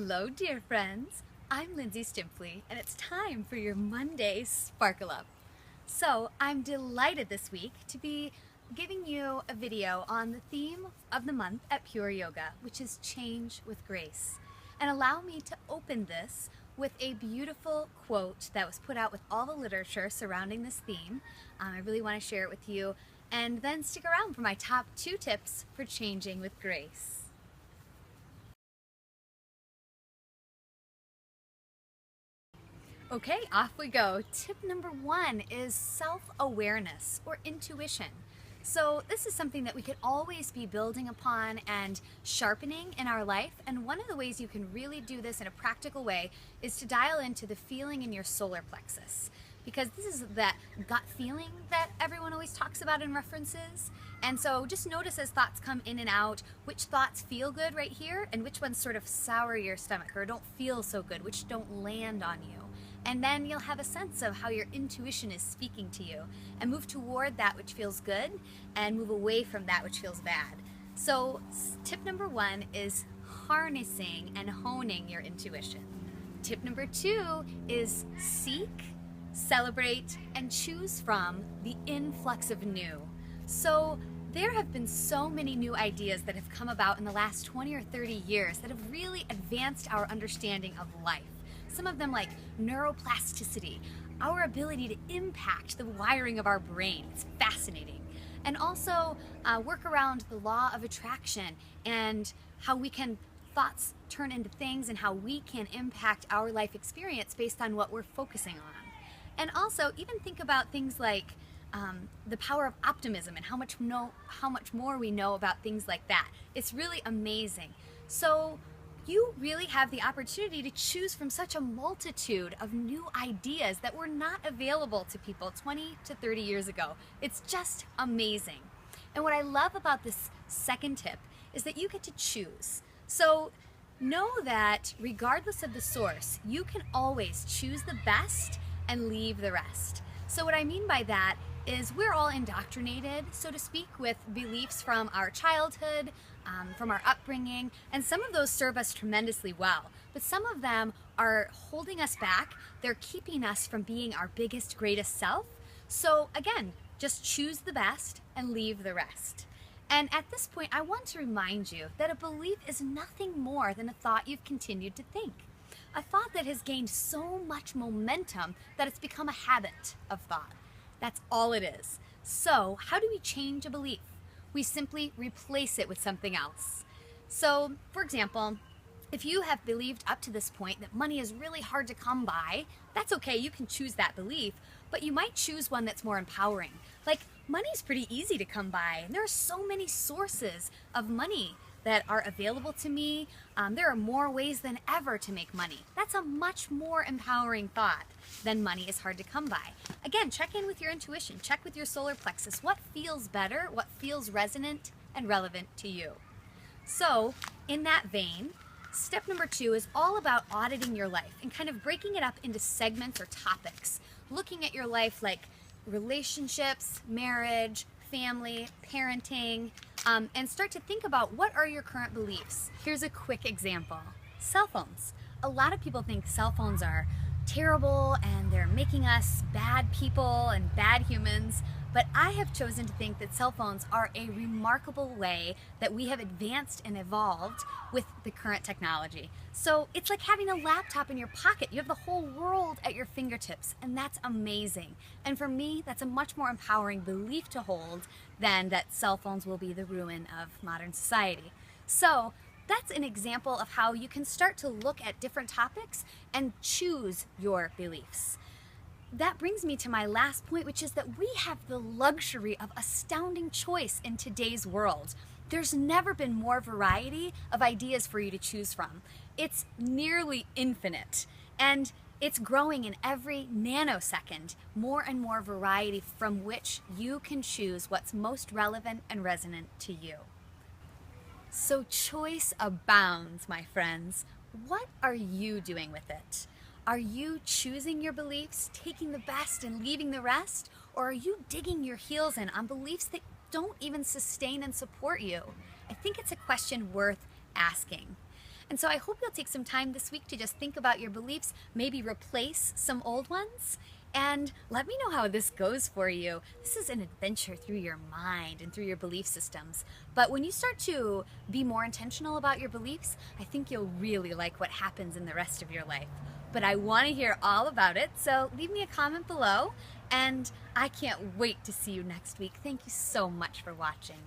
Hello, dear friends. I'm Linzi Stimpfly, and it's time for your Monday Sparkle Up. So, I'm delighted this week to be giving you a video on the theme of the month at Pure Yoga, which is Change with Grace. And allow me to open this with a beautiful quote that was put out with all the literature surrounding this theme. I really want to share it with you, and then stick around for my top 2 tips for changing with grace. Okay, off we go. Tip number 1 is self-awareness or intuition. So this is something that we could always be building upon and sharpening in our life. And one of the ways you can really do this in a practical way is to dial into the feeling in your solar plexus. Because this is that gut feeling that everyone always talks about and references. And so just notice as thoughts come in and out, which thoughts feel good right here and which ones sort of sour your stomach or don't feel so good, which don't land on you. And then you'll have a sense of how your intuition is speaking to you and move toward that which feels good and move away from that which feels bad. So tip number 1 is harnessing and honing your intuition. Tip number 2 is seek, celebrate, and choose from the influx of new. So there have been so many new ideas that have come about in the last 20 or 30 years that have really advanced our understanding of life. Some of them like neuroplasticity, our ability to impact the wiring of our brain. It's fascinating. And also work around the law of attraction and how thoughts turn into things and how we can impact our life experience based on what we're focusing on. And also even think about things like the power of optimism and how much more we know about things like that. It's really amazing. So you really have the opportunity to choose from such a multitude of new ideas that were not available to people 20 to 30 years ago. It's just amazing. And what I love about this second tip is that you get to choose. So know that regardless of the source, you can always choose the best and leave the rest. So what I mean by that is we're all indoctrinated, so to speak, with beliefs from our childhood, from our upbringing, and some of those serve us tremendously well. But some of them are holding us back. They're keeping us from being our biggest, greatest self. So again, just choose the best and leave the rest. And at this point, I want to remind you that a belief is nothing more than a thought you've continued to think. A thought that has gained so much momentum that it's become a habit of thought. That's all it is. So how do we change a belief? We simply replace it with something else. So, for example, if you have believed up to this point that money is really hard to come by, that's okay, you can choose that belief, but you might choose one that's more empowering. Like, money's pretty easy to come by, and there are so many sources of money that are available to me. There are more ways than ever to make money. That's a much more empowering thought than money is hard to come by. Again, check in with your intuition, check with your solar plexus. What feels better, what feels resonant and relevant to you? So, in that vein, step number 2 is all about auditing your life and kind of breaking it up into segments or topics. Looking at your life like relationships, marriage, family, parenting, and start to think about what are your current beliefs. Here's a quick example. Cell phones. A lot of people think cell phones are terrible and they're making us bad people and bad humans, but I have chosen to think that cell phones are a remarkable way that we have advanced and evolved with the current technology. So it's like having a laptop in your pocket. You have the whole world at your fingertips, and that's amazing. And for me, that's a much more empowering belief to hold than that cell phones will be the ruin of modern society. So that's an example of how you can start to look at different topics and choose your beliefs. That brings me to my last point, which is that we have the luxury of astounding choice in today's world. There's never been more variety of ideas for you to choose from. It's nearly infinite, and it's growing in every nanosecond. More and more variety from which you can choose what's most relevant and resonant to you. So choice abounds, my friends. What are you doing with it? Are you choosing your beliefs, taking the best and leaving the rest? Or are you digging your heels in on beliefs that don't even sustain and support you? I think it's a question worth asking. And so I hope you'll take some time this week to just think about your beliefs, maybe replace some old ones, and let me know how this goes for you. This is an adventure through your mind and through your belief systems. But when you start to be more intentional about your beliefs, I think you'll really like what happens in the rest of your life. But I want to hear all about it, so leave me a comment below, and I can't wait to see you next week. Thank you so much for watching.